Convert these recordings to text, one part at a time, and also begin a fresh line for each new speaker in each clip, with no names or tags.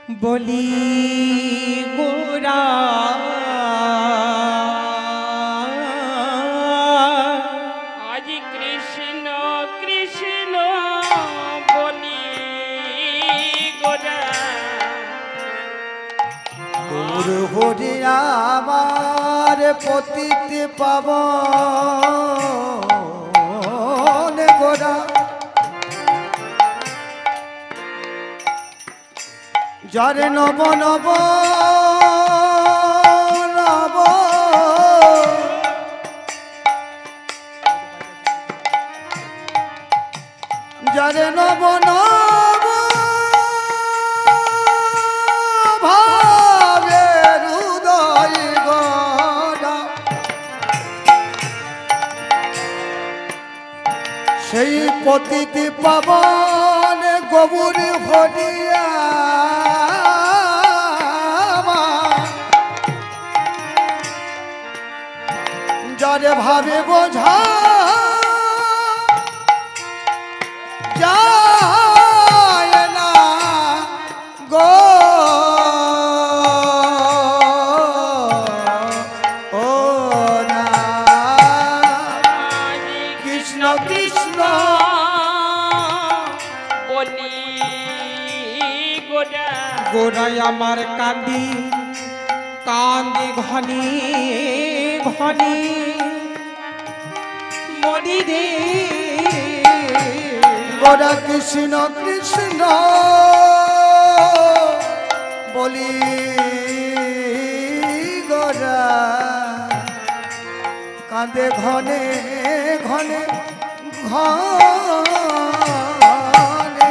বলি গোরা
আজ কৃষ্ণ কৃষ্ণ বলি গোরা
গৌর হরি আমার পতিত পাবন গোরা যারে নব নব নব যারে নব নব ভাবের হৃদয় গড়া সেই পতিত পাবন গৌর হরিয়া যারে ভাবে বোঝা যায় না গো ও না
কৃষ্ণ কৃষ্ণ বলি গোরা
গোরাই আমার কান্দি কান্দি ঘনি ঘনি মরি রে
গোরা কৃষ্ণ কৃষ্ণ বলি গোরা কাঁদে ঘনে ঘনে ঘনে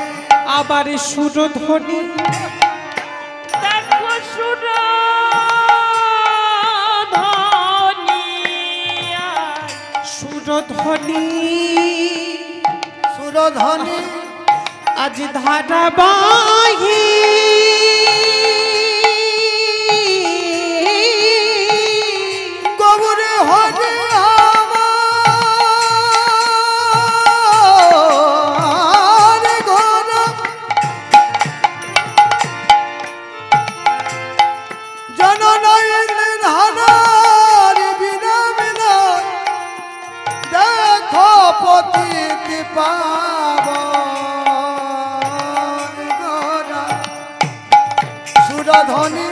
আবার সুরধ্বনি
দেখো
সুরধ্বনি
সুরধ্বনি
আজ ধারাবাহি
গৌর হরি আমার গোরা জননয়ন ধানার বিনা বিনা দেখো পতিত পাবন গোরা সুরধ্বনি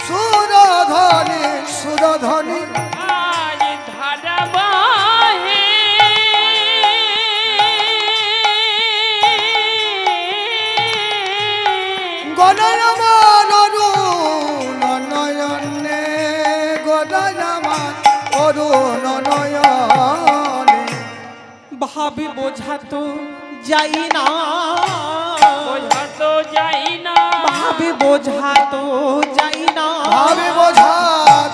সুরধ্বনি সুরধ্বনি
আজ ধারাবাহে
গণয়মান অরুণ নয়নে গণয়মান অরুণ নয়নে
ভাবি বোঝাতো যাই না
বোঝা তো যাই না
ভাবি বোঝাতো যাই না
ভাবে বোঝা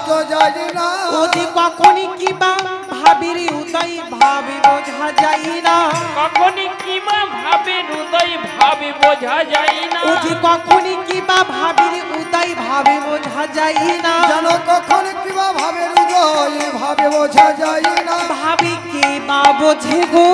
তো যাই না
ওদি কখনই কিবা ভাবির উদয় ভাবি বোঝা যাই না
কখনই কিবা ভাবে হৃদয় ভাবে বোঝা যায় না
ওদি কখনই কিবা ভাবির উদয় ভাবি বোঝা যাই না
যেন কখন কিবা ভাবে হৃদয় ভাবে বোঝা যায় না
ভাবি কে বা বোঝে গো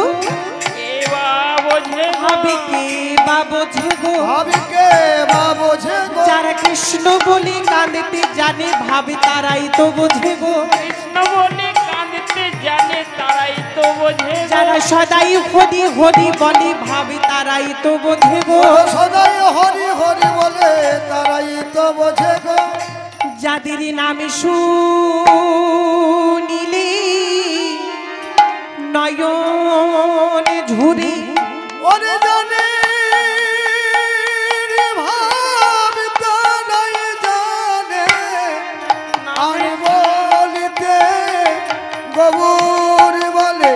এবা বোঝে
ভাবি কে বা বোঝে গো
ভাবিকে বা বোঝে গো
যারা কৃষ্ণ বলে কাঁদতে জানে ভাবি তারাই তো বোঝে গো
কৃষ্ণ বলে কাঁদতে জানে তারাই তো বোঝে
যারা সদাই হরি হরি বলে ভাবি তারাই তো বোঝে গো
সদাই হরি হরি বলে তারাই তো বোঝে গো
যাদের নামে শুনিলে নয়ন ঝুরে
ওরে জানে রে ভাব তারাই জানে আর বলিতে গৌর বলে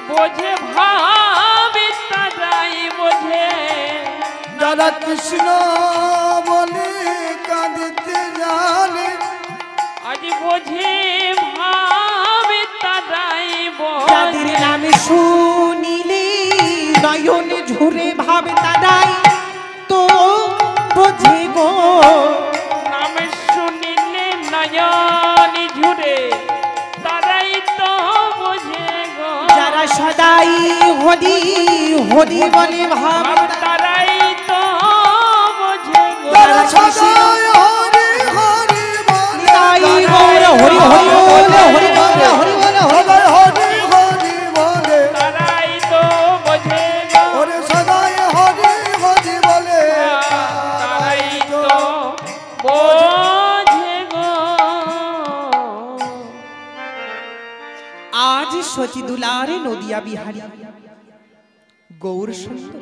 বোঝে ভাবে তারাই বোঝে
যারা কৃষ্ণ বলে কাঁদিতে জানে
আজ বোঝে ভাবে তারাই
যাদের
বোঝে
নামে শুনিলে নয়ন ঝুরে ভাবে তারাই তো বোঝে গো
নাম শুনিলে নয়ন ঝুরে তারাই তো বোঝে গো
যারা সদাই হরি হরি বলে ভাবে
তারাই তো
সচি দুলারে নদিয়া বিহারী গৌর সুন্দর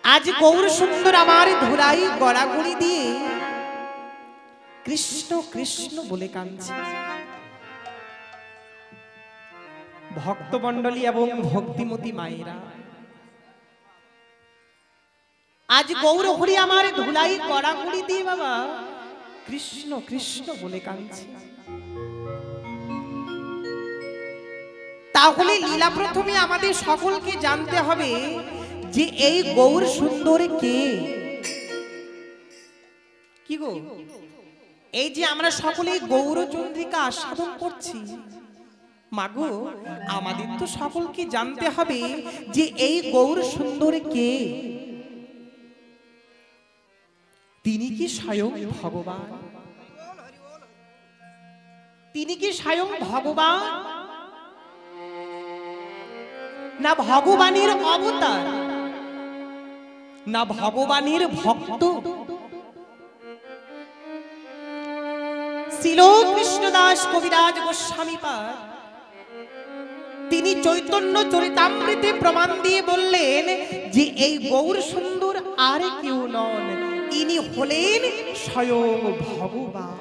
আজ গৌর সুন্দর আমার ধুলাই গড়াগড়ি দিয়ে কৃষ্ণ কৃষ্ণ বলে কাঁদছে। ভক্তমণ্ডলী এবং ভক্তিমতী মায়েরা আজ গৌর হরি আমার ধুলাই গড়াগড়ি দিয়ে বাবা কৃষ্ণ কৃষ্ণ বলে কাঁদছে। তাহলে লীলা প্রথমে আমাদের সকলকে জানতে হবে যে এই গৌর সুন্দর কে? কি গো, এই যে আমরা সকলে গৌরচন্দ্রিকা আস্বাদন করছি, মাগো আমাদের তো সকলকে জানতে হবে যে এই গৌর সুন্দর কে? তিনি কি স্বয়ং ভগবান? তিনি কি স্বয়ং ভগবান না ভগবানের অবতার না ভগবানের ভক্ত? শ্রীল কৃষ্ণদাস কবিরাজ গোস্বামী পাদ তিনি চৈতন্য চরিতামৃতে প্রমাণ দিয়ে বললেন যে এই গৌর সুন্দর আর কেউ নন, ইনি হলেন স্বয়ং ভগবান।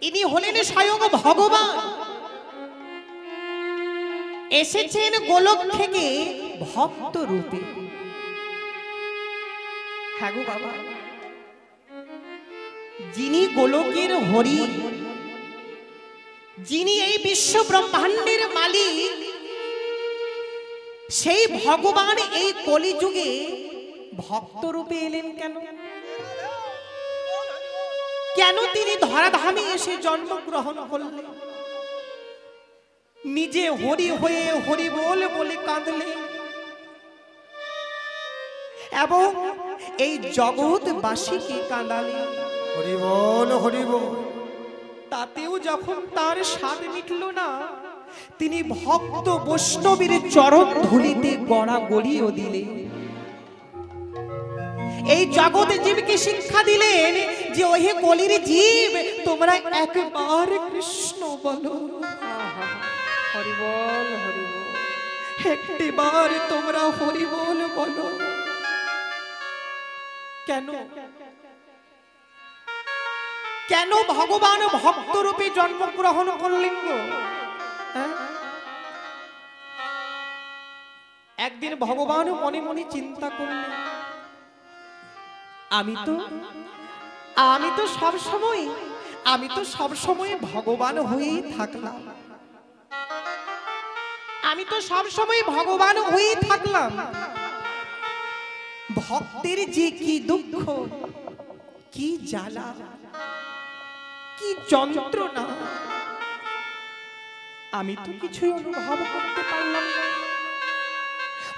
ইনি হলেন স্বয়ং ভগবান। এসেছেন গোলক থেকে ভক্ত রূপে। হ্যাঁ গো বাবা, যিনি গোলকের হরি, যিনি এই বিশ্ব ব্রহ্মাণ্ডের মালিক, সেই ভগবান এই কলিযুগে ভক্ত রূপে এলেন কেন? কেন তিনি ধরাধামে এসে জন্মগ্রহণ করলেন? নিজে হরি হয়ে হরি বল বলে কাঁদলেন এবং এই জগৎবাসীকে কাঁদালেন।
হরি বল হরি বল।
তাতেও যখন তার স্বাদ মিটল না, তিনি ভক্ত বৈষ্ণবের চরণ ধুলিতে গড়া গড়িয়ে দিলেন। এই জগতে জীবকে শিক্ষা দিলেন যে ওহে কলির জীব, তোমরা একবার কৃষ্ণ বলো।
হরি বল হরি বল।
একটিবার তোমরা হরি বল বলো। কেন? কেন ভগবান ভক্ত রূপে জন্মগ্রহণ করলেন গো? একদিন ভগবান মনে মনে চিন্তা করলেন, আমি তো সব সময় ভগবান হয়েই থাকলাম। আমি তো সব সময় ভগবান হয়েই থাকলাম। ভক্তের যে কি দুঃখ, কি জ্বালা, কি যন্ত্রণা, আমি তো কিছুই অনুভব করতে পারলাম না।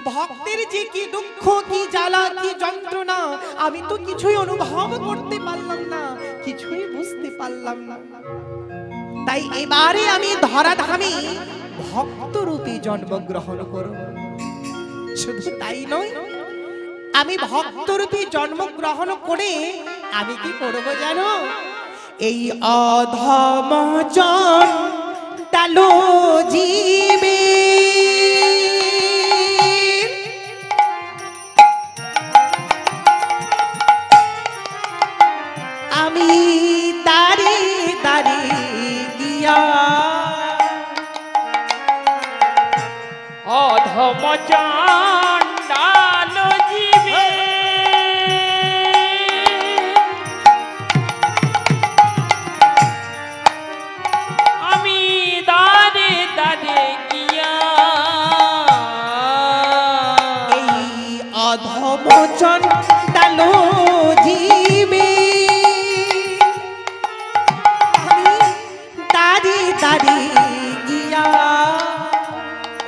ভক্তের যে কি দুঃখ, কি জ্বালা, কি যন্ত্রণা, আমি তো কিছুই অনুভব করতে পারলাম না, কিছুই বুঝতে পারলাম না। তাই এবারে আমি ধরাধামে ভক্ত রূপে জন্মগ্রহণ করব। শুধু তাই নয়, আমি ভক্ত রূপে জন্মগ্রহণ করে আমি কি করব জানো? এই অধম চণ্ডাল জীবে আমি দাঁড়ে দাঁড়ে গিয়া
অধম চণ্ডাল জীবে আমি দাঁড়ে দাঁড়ে গিয়া
এই অধম চণ্ডাল জীবে আমি দাঁড়ে দাঁড়ে গিয়া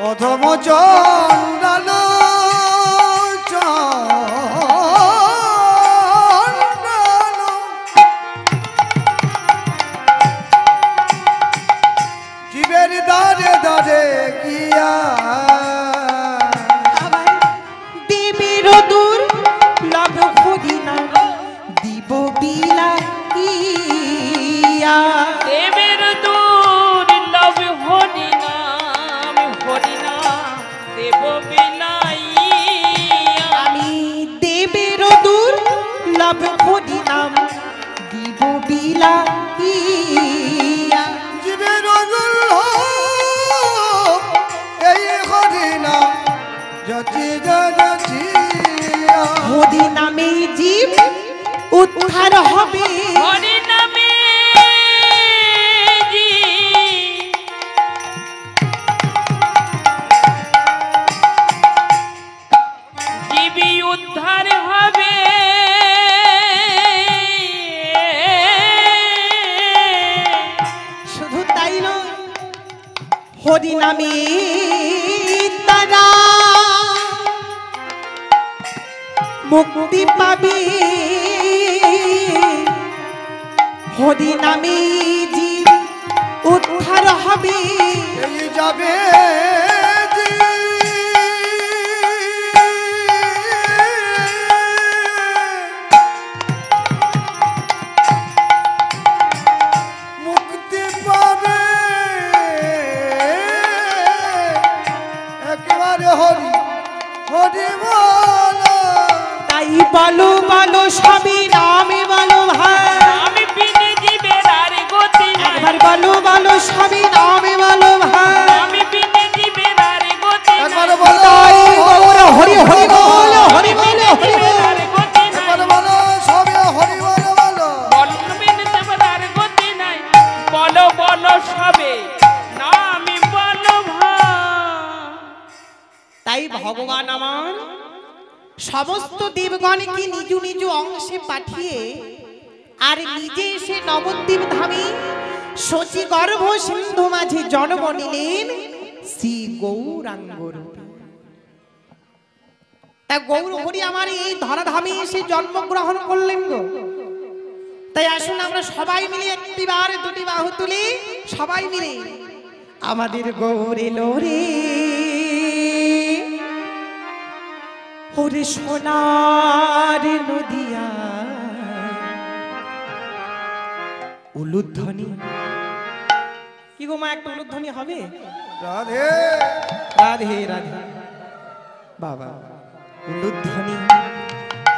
অধম চণ্ডাল চণ্ডাল জীবের দাঁড়ে দাঁড়ে গিয়া
আবার দেবের দূর লব হরি নাম দিব বিলাইয়া
যাচ্ছি যাচ্ছি
হরি নামে জীব উদ্ধার হবে,
হরি নামে জীবী উদ্ধার হবে।
শুধু তাই নয়, হরি নামে তারা মুক্তি পাবে, হরি নামে জীব উদ্ধার হবে।
এই যাবে মুক্তি পাবে একেবারে হরি হরি বলো।
তাই বলো বলো সবই নামে বলো ভাই,
আমি বিনে জীবের আর গতি নাই,
একবার বলো বলো সবই নামে বলো ভাই।
আমি বিনে জীবের আর গতি নাই,
একবার বলো
তাই গৌর হরি হরি বলো, হরি বলো হরি
জীবের
বলো।
আর গতি নাই,
একবার বলো সবে হরি বলো বলো।
বলো বিনে জীবের আর গতি নাই, বলো বলো সবে না আমি বলো ভাই।
তাই ভগবান আমার সমস্ত দেবগণকে নিজ নিজ অংশে পাঠিয়ে আর নিজে এসে নবদ্বীপ ধামে শচী গর্ভ সিন্ধু মাঝে জন্ম নিলেন শ্রী গৌরাঙ্গ রূপে। তা গৌর হরি আমার এই ধরাধামে এসে জন্মগ্রহণ করলেন গো। তাই আসুন আমরা সবাই মিলে একটিবার দুটি বাহু তুলি, সবাই মিলে আমাদের গৌর এলো রে, ওরে সোনার নদিয়া উলুধ্বনি। কি গো মা, একটা উলুধ্বনি হবে?
রাধে
রাধে রাধে বাবা, উলুধ্বনি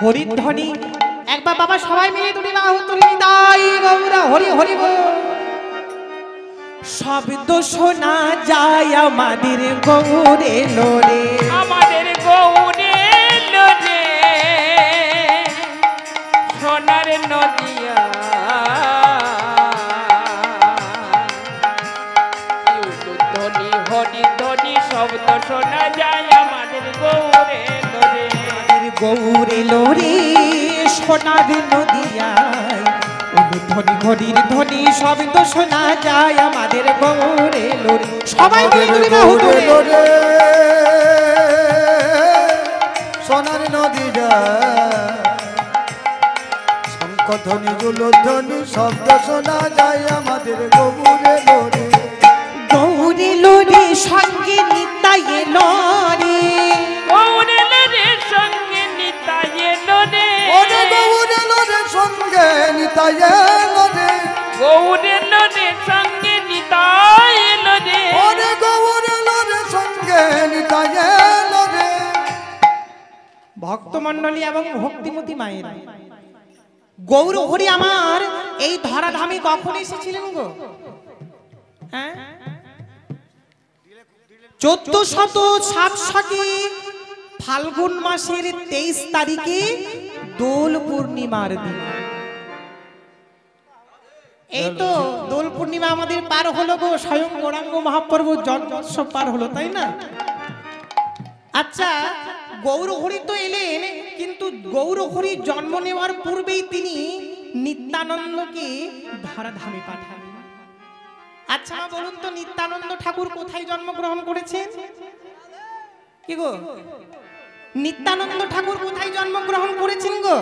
হরিধ্বনি। একবার বাবা সবাই মিলে দুটি বাহু তুলি, তাই গৌরা হরি হরি বল। শব্দ শোনা যায় আমাদের গৌর এলো রে,
আমাদের গৌরে লোরে সোনার নদিয়া, ধ্বনি হরি ধ্বনি শব্দ শোনা যায় আমাদের গৌরে লোরে।
আমাদের গৌর এলো রে সোনার নদিয়ায়, উলুধ্বনি হরির ধ্বনি শব্দ শোনা যায় আমাদের গৌর এলো রে। সবাই মিলে দুটি বাহু তুলি।
রে সোনার নদী যায় শঙ্খ ধ্বনি জুলধ্বনি শব্দ শোনা যায় আমাদের গৌরে লোরে।
গৌর এলো রে সঙ্গে নিতাই এলো রে,
গৌরে লোরে সঙ্গে নিতাই এলো রে,
ওরে গৌরে লোরে সঙ্গে নিতাই এলো রে,
গৌরে লোরে সঙ্গে নিতাই এলো রে।
ওরে গৌরে লোরে সঙ্গে নিতাই এলো রে।
ভক্তমণ্ডলী এবং ভক্তিমতী মায়ের গৌর হরি আমার এই ধরাধামে কখন এসেছিলেন গো? হ্যাঁ, 1467 ফাল্গুন মাসের 23 তারিখে দোল পূর্ণিমার দিন। এই তো দোল পূর্ণিমা আমাদের পার হলো গো, স্বয়ং গৌরাঙ্গ মহাপ্রভু জন্মোৎসব পার হলো, তাই না? আচ্ছা, গৌর হরি তো এলেন, কিন্তু গৌর হরি জন্ম নেওয়ার পূর্বেই তিনি নিত্যানন্দকে ধরাধামে পাঠান। আচ্ছা মা বলুন তো, নিত্যানন্দ ঠাকুর কোথায় জন্মগ্রহণ করেছেন? কি গো, নিত্যানন্দ ঠাকুর কোথায় জন্মগ্রহণ করেছেন গো?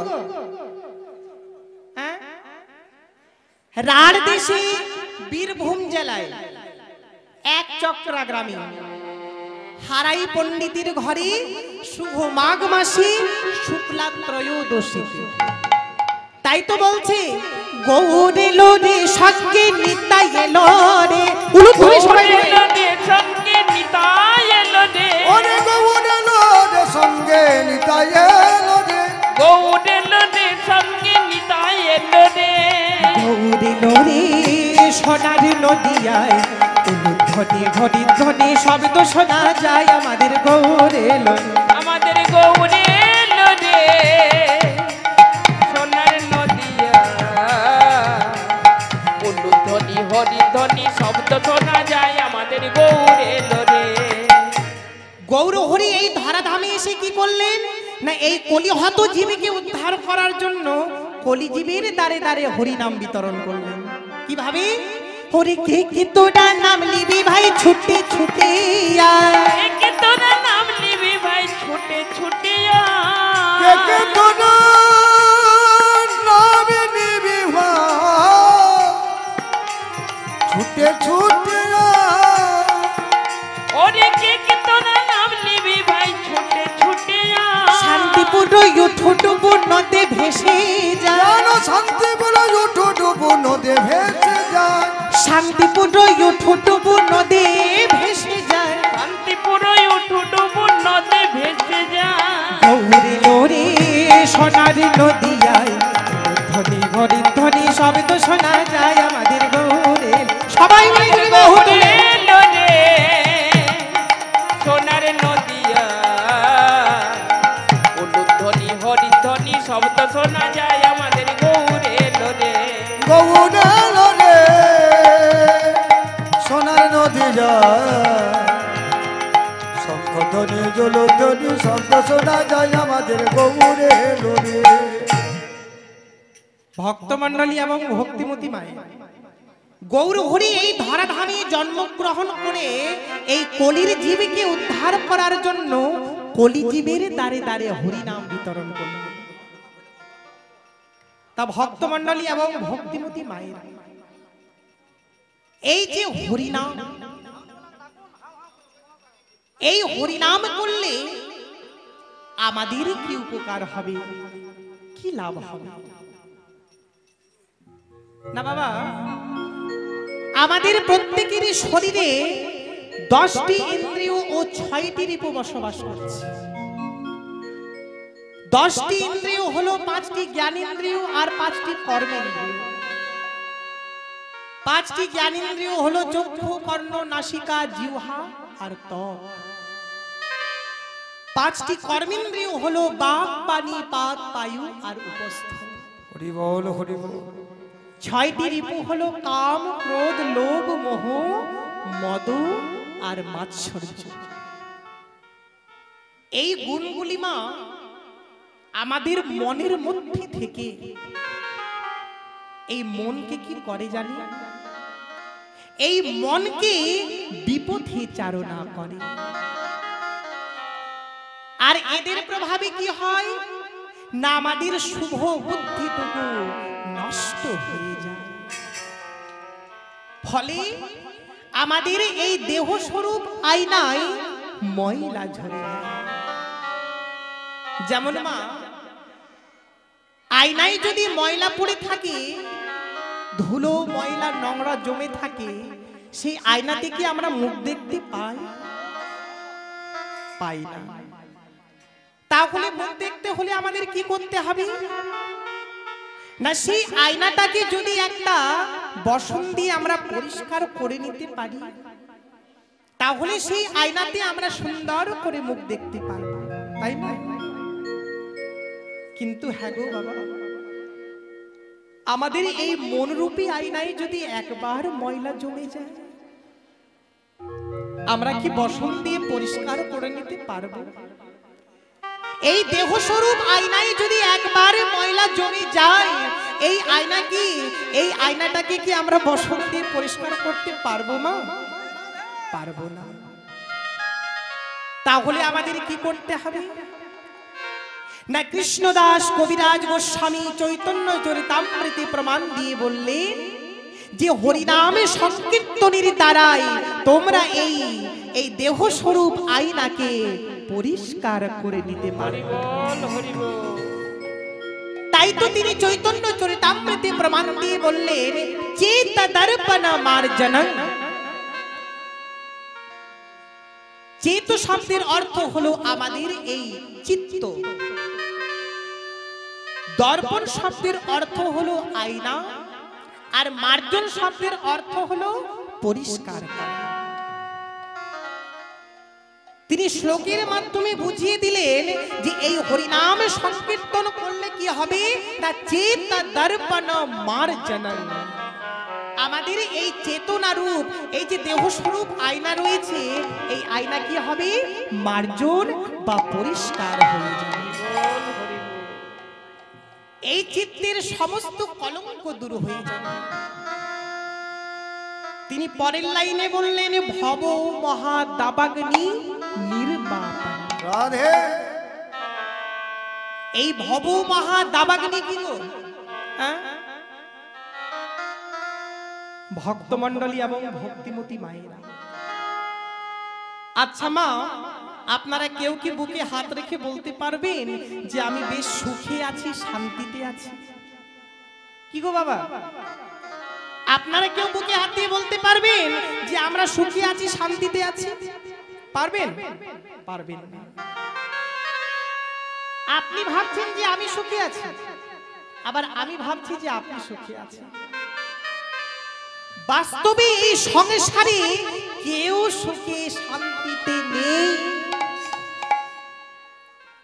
হ্যাঁ, রাঢ় দেশে বীরভূম জেলায় এক চক্রা গ্রামে হারাই পণ্ডিতের ঘরে শুভ মাঘ মাসে শুক্লা ত্রয়োদশীতে। তাই তো বলছে গৌর এলো রে সঙ্গে নিতাই এলো রে, উলুধ্বনি সবাই বলে।
সঙ্গে নিতাই এলো রে,
ওরে গৌরে লোরে সঙ্গে নিতাই এলো রে,
গৌরে লোরে সঙ্গে নিতাই এলো রে।
গৌর এলো রে সোনার নদিয়ায়, উলুধ্বনি হরিধ্বনি শব্দ শোনা যায় আমাদের গৌর এলো
আমাদের গৌরে এলো রে সোনার নদিয়া উলুধ্বনি হরিধ্বনি শব্দ শোনা যায় আমাদের গৌরে এলো রে।
গৌর হরি এই ধরাধামে এসে কি করলেন না এই কলিহত জীবকে উদ্ধার করার জন্য কলিজীবের দ্বারে দ্বারে হরি নাম বিতরণ করলেন। কিভাবে? হরি কে কে তোরা নাম লিবি ভাই ছুটে ছুটে আয়,
কে তোরা নাম নিবি ভাই ছুটে ছুটে
কে কে তোরা নাম নিবি ভাই ছুটে ছুটে
ওরে কে কে তোরা নাম নিবি ভাই ছুটে ছুটে
শান্তিপুর ঠোঁটবু নদে ভেসে যায়,
জানো শান্তি বলে উঠো ডুবো নদে ভেসে যায়,
শান্তিপুর ঠোঁটবু নদে ভেসে যায়,
শান্তিপুর উঠুডুবু নদে ভেসে যায়।
গৌরে লোরে সোনার নদিয়ায় ধ্বনি ভরি ধ্বনি শব্দ শোনা যায় আমাদের গৌরে। সবাই মিলে যদি বাহু তুলে
এলো রে সোনার নদিয়া উলুধ্বনি হরিধ্বনি শব্দ শোনা যায় আমাদের গৌরে এলো রে।
গৌরে এলো রে সোনার নদী যায়, শঙ্খধ্বনি জলধ্বনি শব্দ শোনা যায় আমাদের গৌরে এলো রে।
ভক্তমণ্ডলী এবং ভক্তিমতী মায়ে গৌর হরি এই ধরাধামে জন্মগ্রহণ করে এই কলির জীবকে উদ্ধার করার জন্য কলিজীবের দ্বারে দ্বারে হরি নাম বিতরণ করলেন। তা ভক্তমণ্ডলী এবং ভক্তিমতী মায়ের এই যে হরিনাম, এই হরিনাম করলে আমাদের কি উপকার হবে, কি লাভ হবে? না বাবা, আমাদের প্রত্যেকেরই শরীরে 10টি ইন্দ্রিয় ও 6টি রিপু বসবাস করছে। 10টি ইন্দ্রিয় হলো 5টি জ্ঞানেন্দ্রিয় আর 5টি কর্মেন্দ্রিয়। 5টি জ্ঞানেন্দ্রিয় হলো চক্ষু, কর্ণ, নাসিকা, জিহ্বা আর ত্বক। 5টি কর্মেন্দ্রিয় হলো বাক, পানি, পাত, বায়ু আর উপস্থ।
হরি বল হরি বল।
6টি রিপু হলো কাম, ক্রোধ, লোভ, মোহ, মদ আর মাৎসর্য। এই গুণগুলি মা আমাদের মনের মধ্যে থেকে এই মনকে কি করে জানি? এই মনকে বিপথে চারণা করে। আর এদের প্রভাবে কি হয় না আমাদের শুভ বুদ্ধিটুকু নষ্ট হয়ে যায়। ফলে আমাদের এই দেহ স্বরূপ আয়নায় ময়লা ঝরে যায়। যেমন মা আয়নায় যদি ময়লা পড়ে থাকে, ধুলো ময়লা নোংরা জমে থাকে, সেই আয়নাতে কি আমরা মুখ দেখতে পাই? পাই না। তাহলে মুখ দেখতে হলে আমাদের কি করতে হবে না সেই আয়নাটাকে যদি একটা বসন দিয়ে আমরা পরিষ্কার করে নিতে পারি, তাহলে সেই আয়নাতে আমরা সুন্দর করে মুখ দেখতে পারব, তাই না? কিন্তু হ্যাঁ গো বাবা, আমাদের এই মনরূপী আয়নায় যদি একবার ময়লা জমে যায়, আমরা কি বসন দিয়ে পরিষ্কার করে নিতে পারবো? এই দেহ স্বরূপ আয়নায় যদি একবার ময়লা জমে যায়, এই আয়না কি, এই আয়নাটাকে কি আমরা বসন দিয়ে পরিষ্কার করতে পারবো মা? পারবো না। তাহলে আমাদের কি করতে হবে না কৃষ্ণদাস কবিরাজ গোস্বামী চৈতন্য চরিতামৃতে প্রমাণ দিয়ে বললেন যে হরিনামে সংকীর্তনের দ্বারাই তোমরা এই দেহ স্বরূপ আয়নাকে পরিষ্কার করে নিতে পারবে। তাই তো তিনি চৈতন্য চরিতামৃতে প্রমাণ দিয়ে বললেন চেত দর্পণ মার্জনং। চেত শব্দের অর্থ হলো আমাদের এই চিত্ত, দর্পণ শব্দের অর্থ হলো আয়না, আর মার্জন শব্দের অর্থ হলো পরিষ্কার করা। তিনি শ্লোকের মাধ্যমে বুঝিয়ে দিলেন যে এই হরিনাম সংকীর্তন করলে কি হবে না চেত দর্পণ মার্জনন। আমাদের এই চেতনা রূপ এই যে দেহ স্বরূপ আয়না রয়েছে এই আয়না কি হবে মার্জন বা পরিষ্কার হয়ে যাবে। এই চিত্তের সমস্ত কলঙ্ক দূর হয়ে যাবে। তিনি পরের লাইনে বললেন ভব মহা দাবাগ্নি নির্বাপন।
রাধে
এই ভব মহা দাবাগ্নি কি গো? হ্যাঁ, ভক্তমণ্ডলী এবং ভক্তিমতী মায়েরা, আচ্ছা মা, আপনারা কেউ কি বুকে হাত রেখে বলতে পারবেন যে আমি বেশ সুখে আছি, শান্তিতে আছি? কি গো বাবা, আপনারা কেউ বুকে হাত দিয়ে বলতে পারবেন যে আমরা সুখে আছি, শান্তিতে আছি? পারবেন? পারবেন না। আপনি ভাবছেন যে আমি সুখে আছি, আবার আমি ভাবছি যে আপনি সুখে আছেন। বাস্তবে এই সংসারে কেউ সুখে শান্তিতে নেই।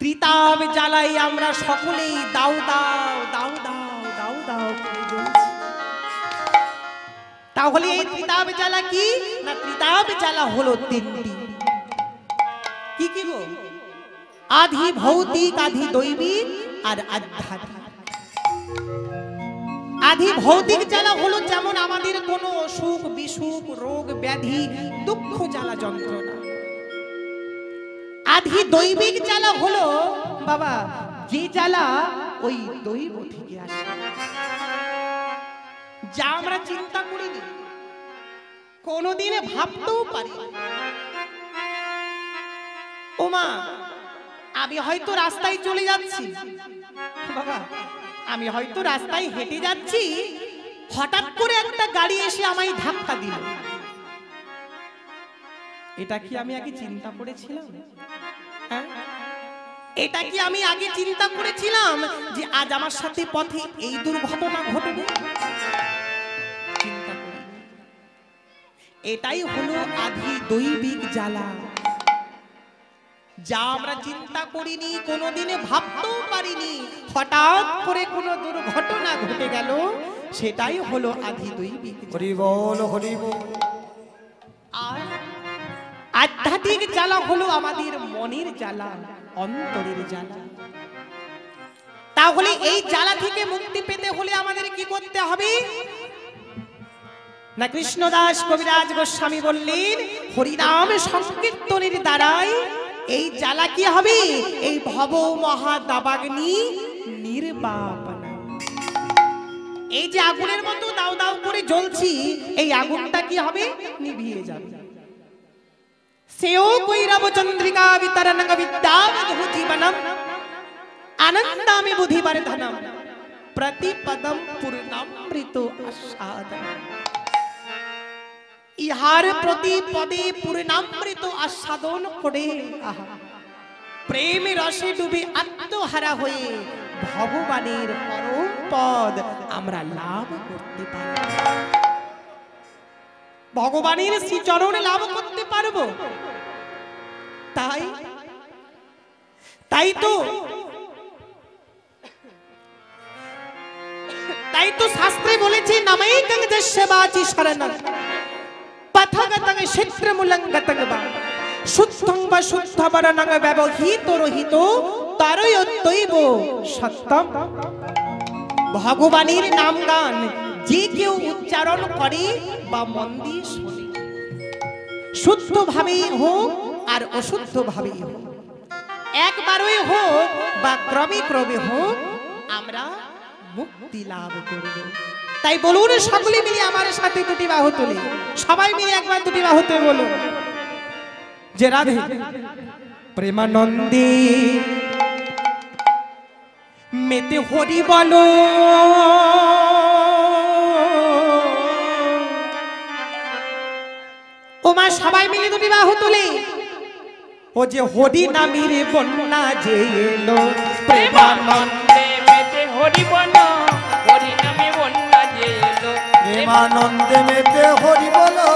ত্রিতাব জ্বালাই আমরা সকলেই দাও দাও দাও দাও দাও দাও করে জ্বলছি। তাহলে এই ত্রিতাব জ্বালা কি না? ত্রিতাব জ্বালা হলো তিনটি। কি কি গো? আধি ভৌতিক, আধি দৈবিক আর আধ্যাত্মিক। আধি ভৌতিক জ্বালা হলো যেমন আমাদের কোনো অসুখ বিসুখ, রোগ ব্যাধি, দুঃখ জ্বালা, যন্ত্রণা। আধি দৈবিক জ্বালা হলো বাবা যে জ্বালা ওই দৈব থেকে আসে, যা আমরা চিন্তা করিনি, কোনোদিনে ভাবতেও পারি। ও মা, আমি হয়তো রাস্তায় চলে যাচ্ছি বাবা, আমি হয়তো রাস্তায় হেঁটে যাচ্ছি, হঠাৎ করে একটা গাড়ি এসে আমায় ধাক্কা দিল। এটা কি আমি আগে চিন্তা করেছিলাম? হ্যাঁ, এটা কি আমি আগে চিন্তা করেছিলাম যে আজ আমার সাথে পথে এই দুর্ঘটনা ঘটবে? চিন্তা করি। এটাই হলো আধি দৈবিক জ্বালা, যা আমরা চিন্তা করিনি, কোনোদিনে ভাবতেও পারিনি, হঠাৎ করে কোনো দুর্ঘটনা ঘটে গেল, সেটাই হলো আধি দৈবিক।
হরি বল হরি বল।
আর আধ্যাত্মিক জ্বালা হলো আমাদের মনের জ্বালা, অন্তরের জ্বালা। তাহলে এই জ্বালা থেকে মুক্তি পেতে হলে আমাদের কি করতে হবে না? কৃষ্ণদাস কবিরাজ গোস্বামী বললেন হরিনাম সংকীর্তনের দ্বারাই এই জ্বালা কি হবে? এই ভব মহা দাবাগ্নি নির্বাপন। এই যে আগুনের মতো দাও দাও করে জ্বলছি, এই আগুনটা কি হবে? নিভিয়ে যাবে। সেও কৈরব চন্দ্রিকা বিতরণং বিদ্যাবধূ জীবনম আনন্দামি বুদ্ধিবর্ধনম প্রতিপদম পূর্ণামৃত আস্বাদন। ইহার প্রতি পদে পূর্ণামৃত আস্বাদন করে প্রেম রসে ডুবে আত্মহারা হয়ে ভগবানের পরম পদ আমরা লাভ করতে পারব। ভগবানের শ্রীচরণ লাভ করতে পারবো। তাই তো শাস্ত্রে বলেছে নামৈকং যস্য বাচি শরণং পথগতং ক্ষেত্রমূলঙ্গতং বা শুদ্ধং বা শুদ্ধবরণং ব্যবহৃত রহিত তরয়ত্যৈব সত্যম। ভগবানের নাম গান যে কেউ উচ্চারণ করে বা মন দিয়ে শোনে, শুদ্ধ ভাবেই হোক আর অশুদ্ধ ভাবেই হোক, একবারই হোক বা ক্রমে ক্রমে হোক, আমরা মুক্তি লাভ করব। তাই বলুন সকলে মিলে আমার সাথে দুটি বাহু তুলে, সবাই মিলে একবার দুটি বাহু তুলে বলুন যে রাধে প্রেমানন্দে মেতে হরি বলো। ও মা, সবাই মিলে দুটি বাহু তুলে ও যে হরি নামের বন্যা যে এলো,
প্রেমানন্দে মেতে হরি বলো, হরি নামে বন্যা যে এলো।
প্রেমানন্দে মেতে হরি বলো,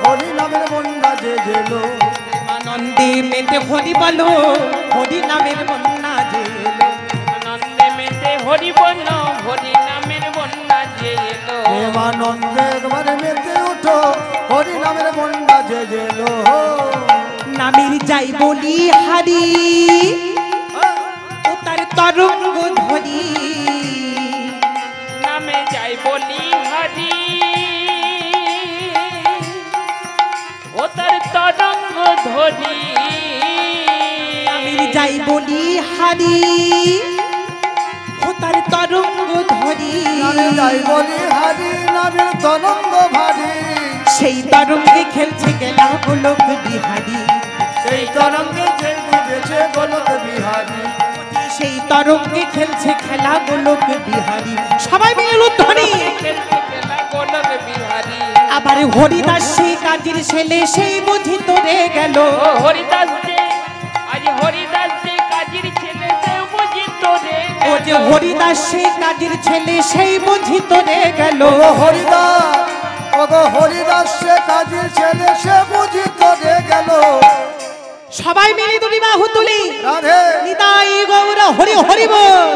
হরি নামের বন্যা যে এলো।
প্রেমানন্দে প্রেমানন্দে মেতে হরি বলো হরি নামের বন্যা যে এলো।
আনন্দে মেতে হরি বল হরি নামের বন্যা যে এলো।
প্রেমানন্দে একবার মেতে উঠো হরি নামের বন্যা যে এলো।
নামের যাই বলি হারি ও তার তরঙ্গ ধরি।
নামে যাই বলি হারি ও তার তরঙ্গ ধরি।
নামের যাই বলি হারি ও তার তরঙ্গ ধরি।
নামে যাই বলি হারি নামের তরঙ্গ ভারী।
সেই তরঙ্গে খেলছে গেলা গোলক বিহারী।
সেই তরঙ্গে খেলতে বেছে গোলক বিহারী।
সেই তরঙ্গে খেলছে খেলা গোলক বিহারী। সবাই মিলে উদ্ধরি।
খেলতে খেলা গোলক বিহারি।
আবার হরিদাস সেই কাজের ছেলে সেই বুঝি তোরে গেল।
ও হরিদাস যে আজ হরিদাস যে কাজীর ছেলে সে বুঝি তোরে
ও যে হরিদাস সেই কাজের ছেলে সেই বুঝি তোরে গেল।
ও হরিদাস ওগো হরিদাস সে কাজী ছেলে সে বুঝি তোরে গেল।
সবাই মিলে দুটি বাহু তুলি
রাধে
নিতাই গৌর হরি হরি বল।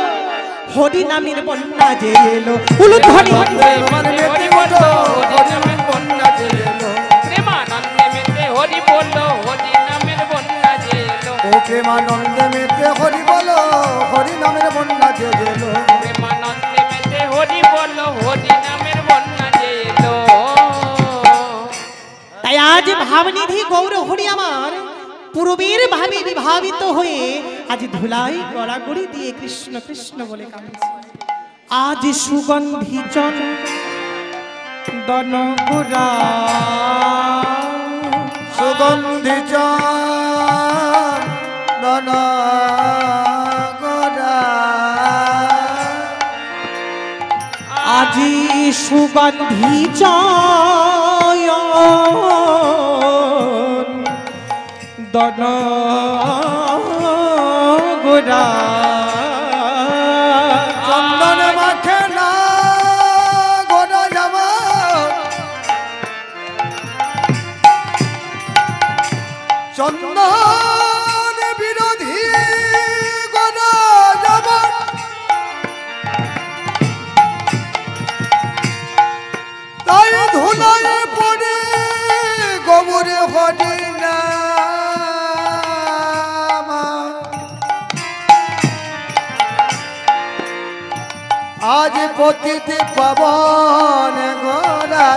হরি নামের বন্যা যে এলো উলুধ্বনি।
মানে মেতে উঠো হরি নামের বন্যা যে এলো।
প্রেমানন্দে মেতে হরি বল হরি নামের বন্যা যে এলো।
ও প্রেমানন্দে মেতে হরি বলো হরি নামের বন্যা যে এলো।
প্রেমানন্দে মেতে হরি বল হরি নামের বন্যা যে এলো।
তাই আজ ভাবনিধি গৌর হরি আমার পূর্বের ভাবে বিভাবিত হয়ে আজ ধুলাই গড়াগড়ি দিয়ে কৃষ্ণ কৃষ্ণ বলে কাঁদছে। আজ সুগন্ধি চন্দন গোরা
সুগন্ধি চন্দন গোরা।
আজি সুগন্ধি চন্দন গোরা।
চন্দন মাখে না গোরা জামা। চন্দন বিরোধী গোরা জামা। তাই ধুলায় পড়ে গোবরে হরি নাম। আজ পতিতে পবন গোরা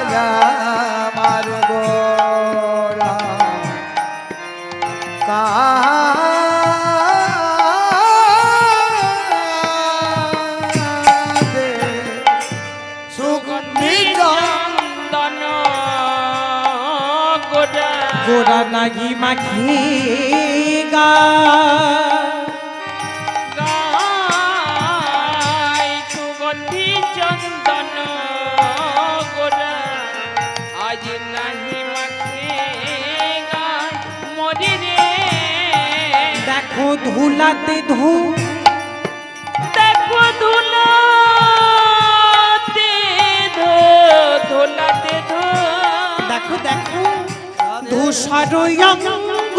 আমার গোরা কাঁদে। সুগন্ধি
চন্দন গোরা
গোরা নাগি মাখি গা
গাই সুগন্ধি চন্দন গোরা আজ নাহি মাখে গাই মরি রে।
দেখো ধুলাতে
দেখো ধুলাতে ধুলাতে
দেখো দেখো ধূসর অঙ্গ